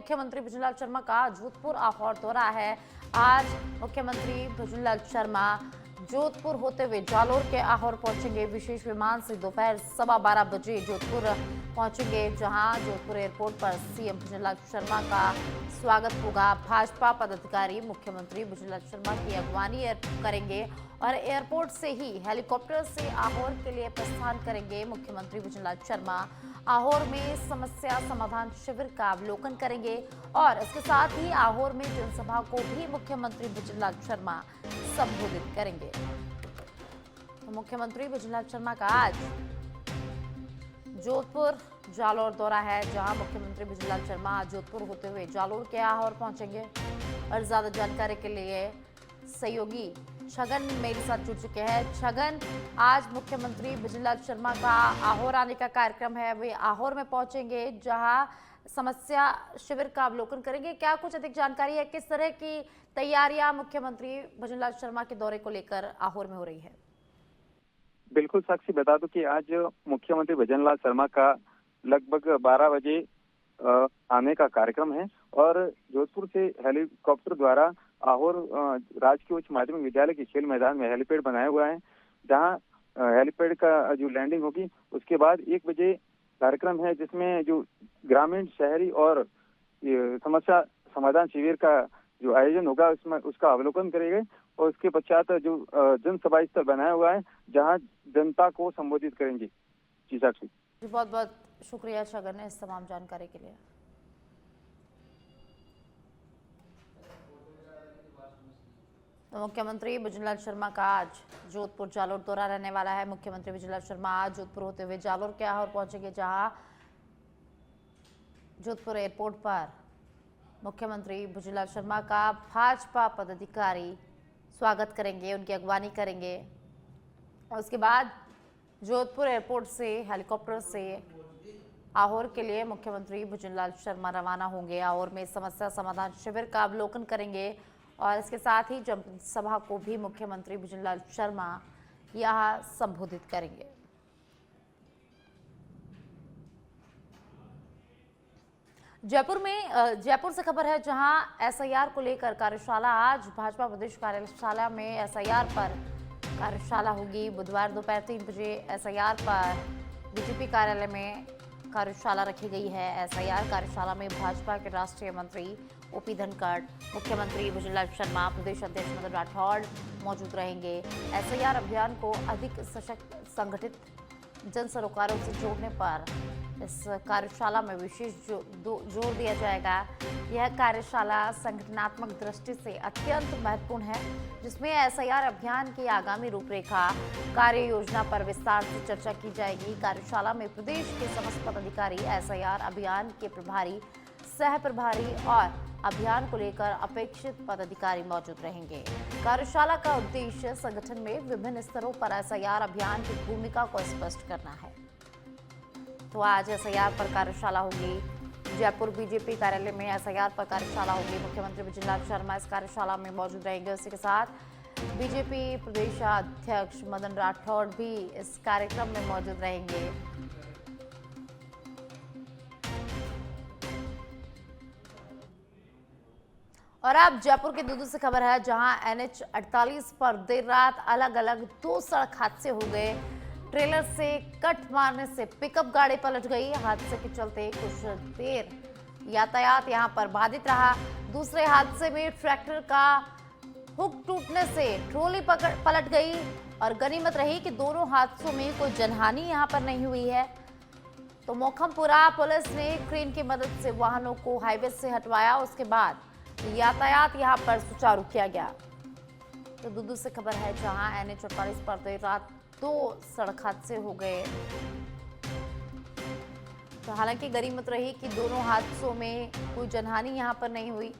मुख्यमंत्री भुजनलाल शर्मा का जोधपुर आहोर दौरा है। आज मुख्यमंत्री भुजनलाल शर्मा जोधपुर होते हुए जालोर के आहोर पहुंचेंगे। विशेष विमान से दोपहर 12:15 बजे जोधपुर पहुंचेंगे, जहां जोधपुर एयरपोर्ट पर सीएम भुजनलाल शर्मा का स्वागत होगा। भाजपा पदाधिकारी मुख्यमंत्री भुजनलाल शर्मा की अगवानी करेंगे और एयरपोर्ट से ही हेलीकॉप्टर से आहोर के लिए प्रस्थान करेंगे। मुख्यमंत्री भुजनलाल शर्मा आहोर में समस्या समाधान शिविर का अवलोकन करेंगे और इसके साथ ही आहोर में जनसभा को भी मुख्यमंत्री भुजनलाल शर्मा संबोधित करेंगे। तो मुख्यमंत्री भुजनलाल शर्मा का आज जोधपुर जालोर दौरा है, जहां मुख्यमंत्री भुजनलाल शर्मा आज जोधपुर होते हुए जालोर के आहोर पहुंचेंगे। और ज्यादा जानकारी के लिए सहयोगी छगन मेरे साथ जुड़ चुके हैं। छगन, आज मुख्यमंत्री भुजनलाल शर्मा का आहोर आने का कार्यक्रम है, वे आहोर में पहुंचेंगे जहां समस्या शिविर का अवलोकन करेंगे। क्या कुछ अधिक जानकारी है, किस तरह की तैयारियां मुख्यमंत्री भुजनलाल शर्मा के दौरे को लेकर आहोर में हो रही है? बिल्कुल साक्षी, बता दूं कि आज मुख्यमंत्री भुजनलाल शर्मा का लगभग 12 बजे आने का कार्यक्रम है और जोधपुर से हेलीकॉप्टर द्वारा आहोर राजकीय उच्च माध्यमिक विद्यालय के खेल मैदान में हेलीपैड बनाया हुआ है, जहां हेलीपैड का जो लैंडिंग होगी उसके बाद 1 बजे कार्यक्रम है, जिसमें जो ग्रामीण, शहरी और समस्या समाधान शिविर का जो आयोजन होगा उसमें उसका अवलोकन करेंगे और उसके पश्चात जो जनसभा स्थल बनाया हुआ है जहां जनता को संबोधित करेंगे। जी साक्षी। जी, बहुत बहुत शुक्रिया छगन इस तमाम जानकारी के लिए। तो मुख्यमंत्री भुजनलाल शर्मा का आज जोधपुर जालोर दौरा रहने वाला है। मुख्यमंत्री भुजनलाल शर्मा आज जोधपुर होते हुए जालोर के आहोर पहुंचेंगे, जहां जोधपुर एयरपोर्ट पर मुख्यमंत्री भुजनलाल शर्मा का भाजपा पदाधिकारी स्वागत करेंगे, उनकी अगवानी करेंगे और उसके बाद जोधपुर एयरपोर्ट से हेलीकॉप्टर से आहोर के लिए मुख्यमंत्री भुजनलाल शर्मा रवाना होंगे। आहोर में समस्या समाधान शिविर का अवलोकन करेंगे और इसके साथ ही जनसभा को भी मुख्यमंत्री भुजनलाल शर्मा यहां संबोधित करेंगे। जयपुर से खबर है, जहां एसआईआर को लेकर कार्यशाला, आज भाजपा प्रदेश कार्यशाला में एसआईआर पर कार्यशाला होगी। बुधवार दोपहर 3 बजे एसआईआर पर बीजेपी कार्यालय में कार्यशाला रखी गई है। एसआईआर कार्यशाला में भाजपा के राष्ट्रीय मंत्री ओपी धनखड़, मुख्यमंत्री भुजनलाल शर्मा, प्रदेश अध्यक्ष मदन राठौड़ मौजूद रहेंगे। एसआईआर अभियान को अधिक सशक्त, संगठित, जन सरोकारों से जोड़ने पर इस कार्यशाला में विशेष जोर दिया जाएगा। यह कार्यशाला संगठनात्मक दृष्टि से अत्यंत महत्वपूर्ण है, जिसमें एसआईआर अभियान की आगामी रूपरेखा, कार्य योजना पर विस्तार से चर्चा की जाएगी। कार्यशाला में प्रदेश के समस्त पदाधिकारी, एसआईआर अभियान के प्रभारी, सह प्रभारी और अभियान को लेकर अपेक्षित पदाधिकारी मौजूद रहेंगे। कार्यशाला का उद्देश्य संगठन में विभिन्न स्तरों पर एसआईआर अभियान की भूमिका को स्पष्ट करना है। तो आज एसआईआर पर कार्यशाला होगी। जयपुर बीजेपी कार्यालय में एसआईआर पर कार्यशाला होगी। मुख्यमंत्री भुजनलाल शर्मा इस कार्यशाला में मौजूद रहेंगे। इसी के साथ बीजेपी प्रदेश अध्यक्ष मदन राठौड़ भी इस कार्यक्रम में मौजूद रहेंगे। और अब जयपुर के दूदू से खबर है, जहां NH 48 पर देर रात अलग अलग 2 सड़क हादसे हो गए। ट्रेलर से कट मारने से पिकअप गाड़ी पलट गई। हादसे के चलते कुछ देर यातायात यहां पर बाधित रहा। दूसरे हादसे में ट्रैक्टर का हुक टूटने से ट्रॉली पलट गई और गनीमत रही कि दोनों हादसों में कोई जनहानि यहां पर नहीं हुई है। तो मोखमपुरा पुलिस ने क्रेन की मदद से वाहनों को हाईवे से हटवाया। उसके बाद यातायात यहां पर सुचारू किया गया। तो दूदू से खबर है, जहां NH 48 पर देर रात 2 सड़क हादसे हो गए। तो हालांकि गनीमत रही कि दोनों हादसों में कोई जनहानि यहां पर नहीं हुई।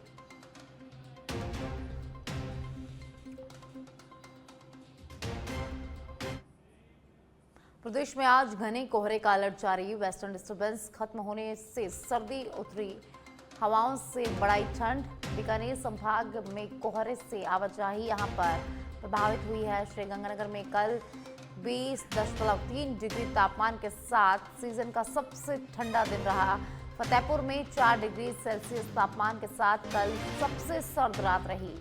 प्रदेश में आज घने कोहरे का अलर्ट जारी। वेस्टर्न डिस्टर्बेंस खत्म होने से सर्दी उतरी, हवाओं से बढ़ाई ठंड। बीकानेर संभाग में कोहरे से आवाजाही यहां पर प्रभावित हुई है। श्रीगंगानगर में कल 20.3 डिग्री तापमान के साथ सीजन का सबसे ठंडा दिन रहा। फतेहपुर में 4 डिग्री सेल्सियस तापमान के साथ कल सबसे सर्द रात रही।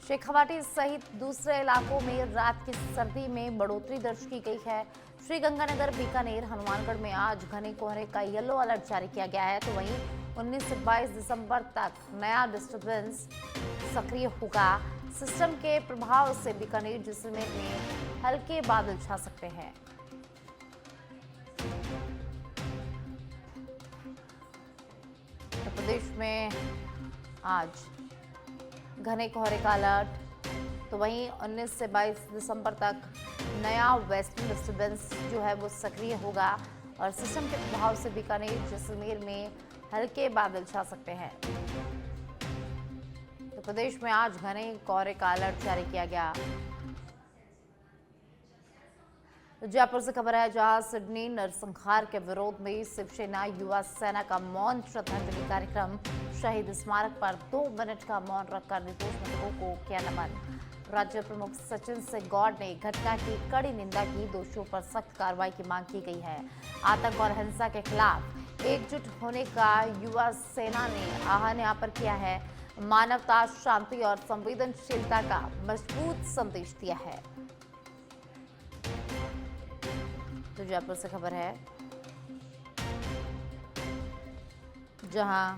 शेखावाटी सहित दूसरे इलाकों में रात की सर्दी में बढ़ोतरी दर्ज की गई है। श्रीगंगानगर, बीकानेर, हनुमानगढ़ में आज घने कोहरे का येलो अलर्ट जारी किया गया है, तो वहीं 19 से 22 दिसंबर तक नया डिस्टर्बेंस सक्रिय होगा। सिस्टम के प्रभाव से बीकानेर, जैसलमेर में हल्के बादल छा सकते हैं। उत्तर प्रदेश में आज घने कोहरे का अलर्ट, तो वहीं 19 से 22 दिसंबर तक नया वेस्टर्न डिस्टर्बेंस जो है वो सक्रिय होगा और सिस्टम के प्रभाव से बीकानेर, जैसलमेर में हल्के बादल छा सकते हैं। तो प्रदेश में आज घने कोहरे का अलर्ट जारी किया गया। तो जयपुर से खबर है, जहां सिडनी नरसंहार के विरोध में शिवसेना युवा सेना का मौन श्रद्धांजलि कार्यक्रम, शहीद स्मारक पर 2 मिनट का मौन रखकर निर्दोष मृतकों को किया नमन। राज्य प्रमुख सचिन सिंह गौड़ ने घटना की कड़ी निंदा की, दोषियों पर सख्त कार्रवाई की मांग की गई है। आतंक और हिंसा के खिलाफ एकजुट होने का युवा सेना ने आह्वान यहाँ पर किया है। मानवता, शांति और संवेदनशीलता का मजबूत संदेश दिया है। तो जयपुर से खबर है, जहां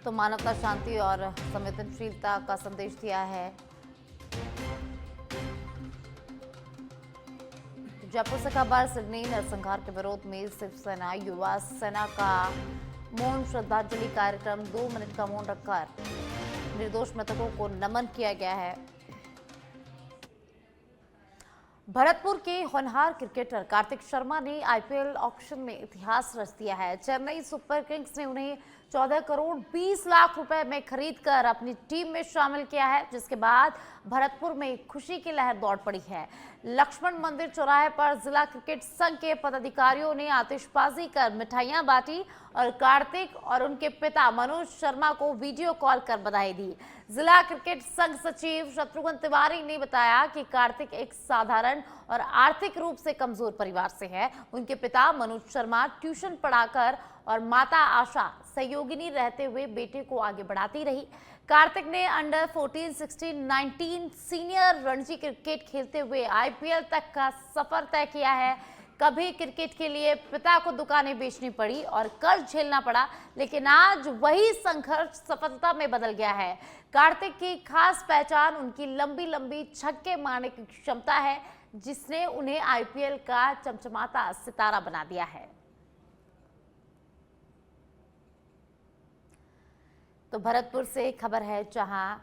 तो मानवता, शांति और संवेदनशीलता का संदेश दिया है। जयपुर से खबर, सिडनी नरसंहार के विरोध में शिवसेना युवा सेना का मौन श्रद्धांजलि कार्यक्रम, 2 मिनट का मौन रखकर निर्दोष मृतकों को नमन किया गया है। भरतपुर के होनहार क्रिकेटर कार्तिक शर्मा ने आईपीएल ऑक्शन में इतिहास रच दिया है। चेन्नई सुपर किंग्स ने उन्हें 14 करोड़ 20 लाख रुपए में खरीदकर अपनी टीम में शामिल किया है, जिसके बाद भरतपुर में खुशी की लहर दौड़ पड़ी है। लक्ष्मण मंदिर चौराहे पर जिला क्रिकेट संघ के पदाधिकारियों ने आतिशबाजी कर मिठाइयां बांटी और कार्तिक और उनके पिता मनोज शर्मा को वीडियो कॉल कर बधाई दी। जिला क्रिकेट संघ सचिव शत्रुघ्न तिवारी ने बताया कि कार्तिक एक साधारण और आर्थिक रूप से कमजोर परिवार से है। उनके पिता मनोज शर्मा ट्यूशन पढ़ाकर और माता आशा सहयोगिनी रहते हुए बेटे को आगे बढ़ाती रही। कार्तिक ने अंडर 14, 16, 19 सीनियर रणजी क्रिकेट खेलते हुए आईपीएल तक का सफर तय किया है। कभी क्रिकेट के लिए पिता को दुकानें बेचनी पड़ी और कर्ज झेलना पड़ा, लेकिन आज वही संघर्ष सफलता में बदल गया है। कार्तिक की खास पहचान उनकी लंबी लंबी छक्के मारने की क्षमता है, जिसने उन्हें आईपीएल का चमचमाता सितारा बना दिया है। तो भरतपुर से खबर है, जहां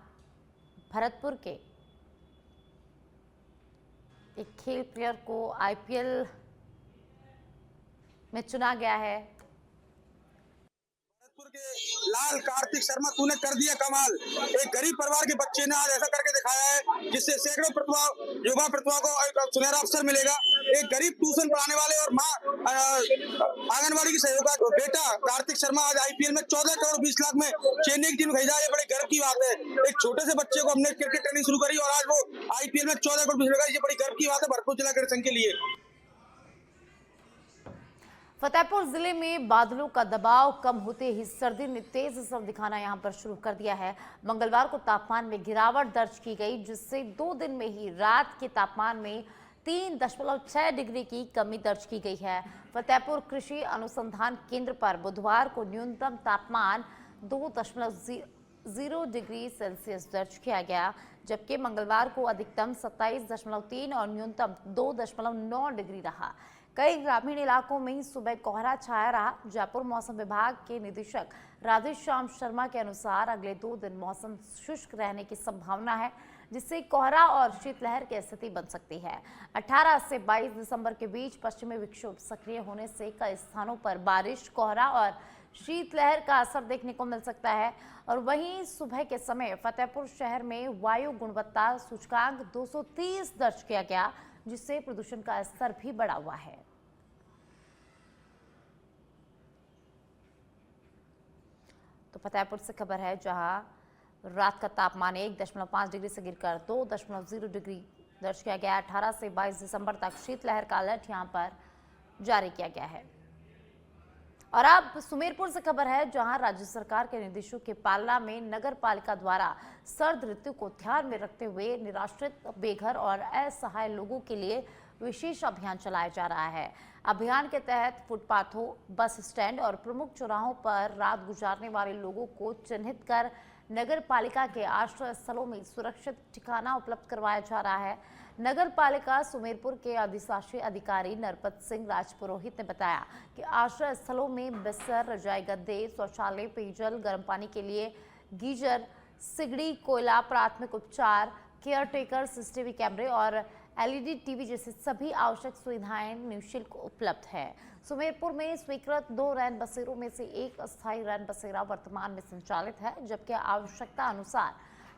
भरतपुर के एक खेल प्लेयर को आईपीएल में चुना गया है। भरतपुर के लाल कार्तिक शर्मा, तूने कर दिया कमाल। एक गरीब परिवार के बच्चे ने आज ऐसा करके दिखाया है, जिससे सैकड़ों युवा प्रतिभा को एक सुनहरा अवसर मिलेगा। एक गरीब ट्यूशन पढ़ाने वाले और माँ आंगनबाड़ी की सहयोगी बेटा कार्तिक शर्मा आज आईपीएल में 14 करोड़ 20 लाख में चेन्नई की टीम खरीदा। ये बड़े गर्व की बात है। एक छोटे से बच्चे को हमने क्रिकेट ट्रेनिंग शुरू करी और आज वो आईपीएल में 14 करोड़ 20 लाख, ये बड़ी गर्व की बात है भरतपुर जिला क्रिकेट संघ के लिए। फतेहपुर जिले में बादलों का दबाव कम होते ही सर्दी ने तेज असर दिखाना यहां पर शुरू कर दिया है। मंगलवार को तापमान में गिरावट दर्ज की गई, जिससे 2 दिन में ही रात के तापमान में 3.6 डिग्री की कमी दर्ज की गई है। फतेहपुर कृषि अनुसंधान केंद्र पर बुधवार को न्यूनतम तापमान 2.0 डिग्री सेल्सियस दर्ज किया गया, जबकि मंगलवार को अधिकतम 27.3 और न्यूनतम 2.9 डिग्री रहा। कई ग्रामीण इलाकों में सुबह कोहरा छाया रहा। जयपुर मौसम विभाग के निदेशक राधेश्याम शर्मा के अनुसार अगले 2 दिन मौसम शुष्क रहने की संभावना है, जिससे कोहरा और शीतलहर की स्थिति बन सकती है। 18 से 22 दिसंबर के बीच पश्चिमी विक्षोभ सक्रिय होने से कई स्थानों पर बारिश, कोहरा और शीतलहर का असर देखने को मिल सकता है। और वहीं सुबह के समय फतेहपुर शहर में वायु गुणवत्ता सूचकांक 230 दर्ज किया गया, जिससे प्रदूषण का स्तर भी बढ़ा हुआ है। तो फतेहपुर से खबर है, जहां रात का तापमान 1.5 डिग्री से गिरकर 2.0 डिग्री दर्ज किया गया। 18 से 22 दिसंबर तक शीतलहर का अलर्ट यहां पर जारी किया गया है। और अब सुमेरपुर से खबर है, जहां राज्य सरकार के निर्देशों की पालना में नगर पालिका द्वारा सर्द ऋतु को ध्यान में रखते हुए निराश्रित, बेघर और असहाय लोगों के लिए विशेष अभियान चलाया जा रहा है। अभियान के तहत फुटपाथों, बस स्टैंड और प्रमुख चौराहों पर रात गुजारने वाले लोगों को चिन्हित कर नगर पालिका के आश्रय स्थलों में सुरक्षित ठिकाना उपलब्ध करवाया जा रहा है। नगर पालिका सुमेरपुर के अधिशासी अधिकारी नरपत सिंह राजपुरोहित ने बताया कि आश्रय स्थलों में बिस्तर, रजाई गद्दे, शौचालय, पेयजल, गर्म पानी के लिए गीजर, सिगड़ी, कोयला, प्राथमिक उपचार, केयरटेकर, सीसीटीवी कैमरे और एलईडी टीवी जैसी सभी आवश्यक सुविधाएं निःशुल्क उपलब्ध है। सुमेरपुर में स्वीकृत 2 रैन बसेरों में से एक अस्थायी रैन बसेरा वर्तमान में संचालित है, जबकि आवश्यकता अनुसार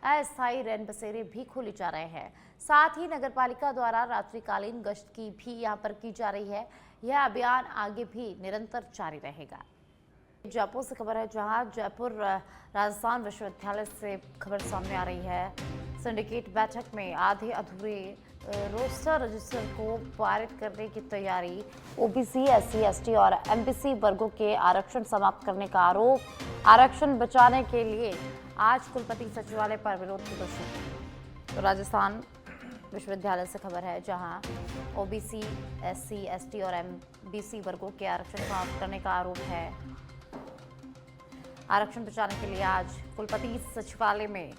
अस्थायी रैन बसेरे भी खोले जा रहे हैं। साथ ही नगर पालिका द्वारा रात्रिकालीन गश्त की भी यहां पर की जा रही है। यह अभियान आगे भी निरंतर जारी रहेगा। जयपुर से खबर है, जहां जयपुर राजस्थान विश्वविद्यालय से खबर सामने आ रही है। सिंडिकेट बैठक में आधे अधूरे रोस्टर रजिस्टर को पारित करने की तैयारी, ओबीसी, एससी, एसटी और एमबीसी वर्गों के आरक्षण समाप्त करने का आरोप, आरक्षण बचाने के लिए आज कुलपति सचिवालय पर विरोध प्रदर्शन। तो राजस्थान विश्वविद्यालय से खबर है, जहां ओबीसी, एससी, एसटी और एमबीसी वर्गों के आरक्षण समाप्त करने का आरोप है। आरक्षण बचाने के लिए आज कुलपति सचिवालय में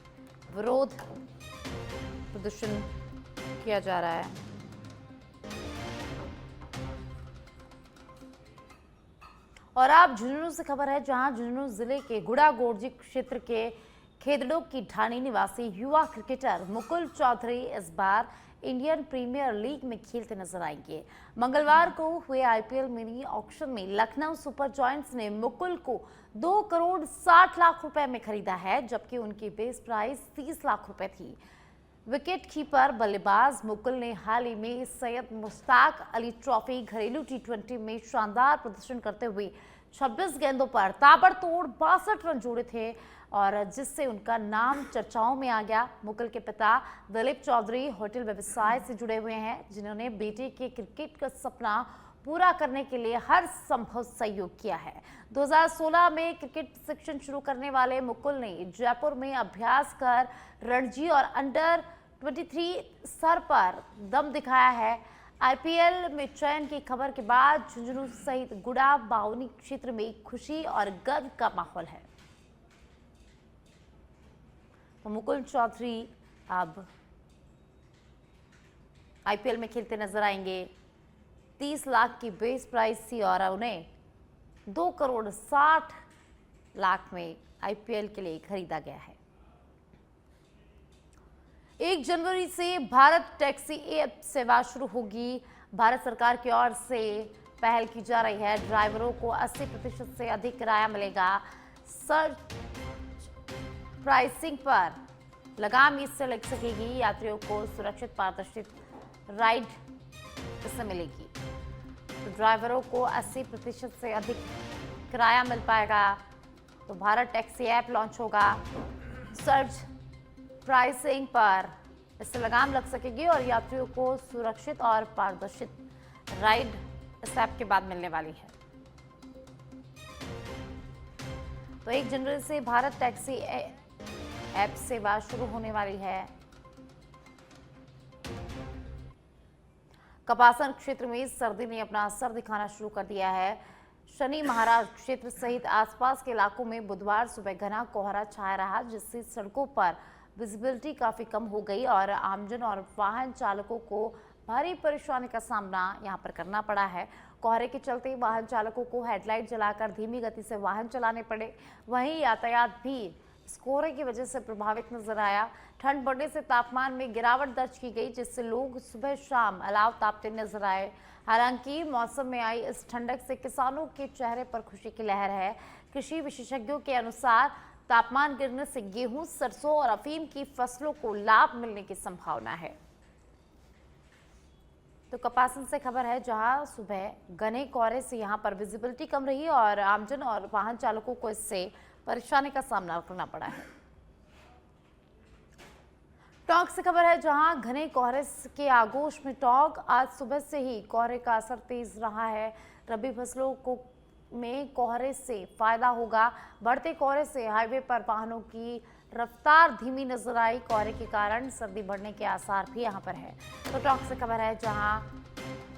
विरोध प्रदर्शन किया जा रहा है। और आप झुंझुनू से खबर है, जहां झुंझुनू जिले के गुड़ागोड़जी क्षेत्र के खेदड़ों की ढाणी निवासी युवा क्रिकेटर मुकुल चौधरी इस बार इंडियन प्रीमियर लीग में खेलते नजर आएंगे। मंगलवार को हुए आईपीएल मिनी ऑक्शन में लखनऊ सुपर जॉयंट्स ने मुकुल को 2 करोड़ 60 लाख रुपए में खरीदा है, जबकि उनकी बेस प्राइस 30 लाख रुपए थी। विकेट कीपर बल्लेबाज मुकुल ने हाल ही में सैयद मुश्ताक अली ट्रॉफी घरेलू टी20 में शानदार प्रदर्शन करते हुए 26 गेंदों पर ताबड़तोड़ 62 रन जोड़े थे, और जिससे उनका नाम चर्चाओं में आ गया। मुकुल के पिता दिलीप चौधरी होटल व्यवसाय से जुड़े हुए हैं, जिन्होंने बेटे के क्रिकेट का सपना पूरा करने के लिए हर संभव सहयोग किया है। 2016 में क्रिकेट शिक्षण शुरू करने वाले मुकुल ने जयपुर में अभ्यास कर रणजी और अंडर 23 स्तर पर दम दिखाया है। आईपीएल में चयन की खबर के बाद झुंझुनू सहित गुड़ा बावनी क्षेत्र में खुशी और गर्व का माहौल है। तो मुकुल चौधरी अब आईपीएल में खेलते नजर आएंगे। 30 लाख की बेस प्राइस थी और उन्हें 2 करोड़ 60 लाख में आईपीएल के लिए खरीदा गया है। 1 जनवरी से भारत टैक्सी ऐप सेवा शुरू होगी। भारत सरकार की ओर से पहल की जा रही है। ड्राइवरों को 80% से अधिक किराया मिलेगा। सर्च प्राइसिंग पर लगाम इससे लग सकेगी। यात्रियों को सुरक्षित पारदर्शी राइड इससे मिलेगी। तो ड्राइवरों को 80% से अधिक किराया मिल पाएगा। तो भारत टैक्सी ऐप लॉन्च होगा। सर्च प्राइसिंग पर इससे लगाम लग सकेगी और यात्रियों को सुरक्षित और पारदर्शी राइड इस ऐप के बाद मिलने वाली है। तो 1 जनवरी से भारत टैक्सी ऐप सेवा शुरू होने वाली है। कपासन क्षेत्र में सर्दी ने अपना असर दिखाना शुरू कर दिया है। शनि महाराज क्षेत्र सहित आसपास के इलाकों में बुधवार सुबह घना कोहरा छाया रहा, जिससे सड़कों पर विजिबिलिटी काफी कम हो गई और आमजन और वाहन चालकों को भारी परेशानी का सामना यहां पर करना पड़ा है। कोहरे के चलते वाहन चालकों को हेडलाइट जलाकर धीमी गति से वाहन चलाने पड़े। वहीं यातायात भी इस कोहरे की वजह से प्रभावित नजर आया। ठंड बढ़ने से तापमान में गिरावट दर्ज की गई, जिससे लोग सुबह शाम अलाव तापते नजर आए। हालांकि मौसम में आई इस ठंडक से किसानों के चेहरे पर खुशी की लहर है। कृषि विशेषज्ञों के अनुसार तापमान गिरने से गेहूं, सरसों और अफीम की फसलों को लाभ मिलने की संभावना है। तो कपासन से खबर है, जहां सुबह घने कोहरे से यहां पर विजिबिलिटी कम रही और आमजन और वाहन चालकों को इससे परेशानी का सामना करना पड़ा है। टोंक से खबर है, जहां घने कोहरे के आगोश में टोंक आज सुबह से ही कोहरे का असर तेज रहा है। रबी फसलों को में कोहरे से फायदा होगा। बढ़ते कोहरे से हाईवे पर वाहनों की रफ्तार धीमी नजर आई। कोहरे के कारण सर्दी बढ़ने के आसार भी यहां पर है। तो टोंक से खबर है, जहां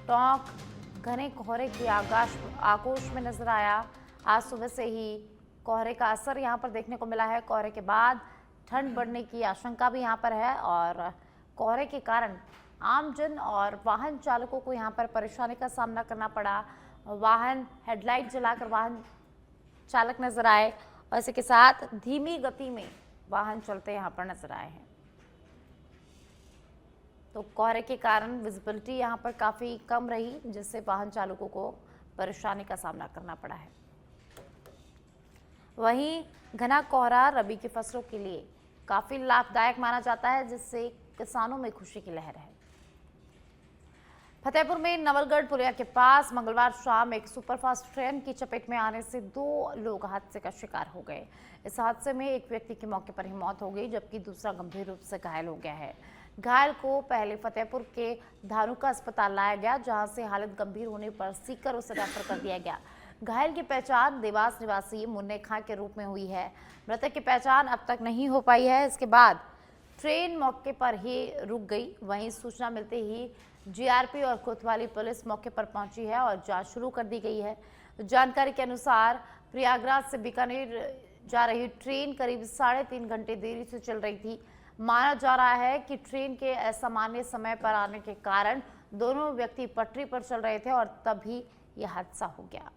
टोंक घने कोहरे के आगोश में नजर आया। आज सुबह से ही कोहरे का असर यहां पर देखने को मिला है। कोहरे के बाद ठंड बढ़ने की आशंका भी यहां पर है और कोहरे के कारण आमजन और वाहन चालकों को यहां पर परेशानी का सामना करना पड़ा। वाहन हेडलाइट जलाकर वाहन चालक नजर आए और इसी के साथ धीमी गति में वाहन चलते यहां पर नजर आए हैं। तो कोहरे के कारण विजिबिलिटी यहां पर काफी कम रही, जिससे वाहन चालकों को परेशानी का सामना करना पड़ा है। वहीं घना कोहरा रबी की फसलों के लिए काफी लाभदायक माना जाता है, जिससे किसानों में खुशी की लहर है। फतेहपुर में नवलगढ़ पुलिया के पास मंगलवार शाम एक सुपरफास्ट ट्रेन की चपेट में आने से 2 लोग हादसे का शिकार हो गए। इस हादसे में एक व्यक्ति की मौके पर ही मौत हो गई, जबकि दूसरा गंभीर रूप से घायल हो गया है। घायल को पहले फतेहपुर के धानुका अस्पताल लाया गया, जहां से हालत गंभीर होने पर सीकर उसे रेफर कर दिया गया। घायल की पहचान देवास निवासी मुन्ने खां के रूप में हुई है। मृतक की पहचान अब तक नहीं हो पाई है। इसके बाद ट्रेन मौके पर ही रुक गई। वहीं सूचना मिलते ही जीआरपी और कोतवाली पुलिस मौके पर पहुंची है और जांच शुरू कर दी गई है। जानकारी के अनुसार प्रयागराज से बीकानेर जा रही ट्रेन करीब 3.5 घंटे देरी से चल रही थी। माना जा रहा है कि ट्रेन के असामान्य समय पर आने के कारण दोनों व्यक्ति पटरी पर चल रहे थे और तभी यह हादसा हो गया।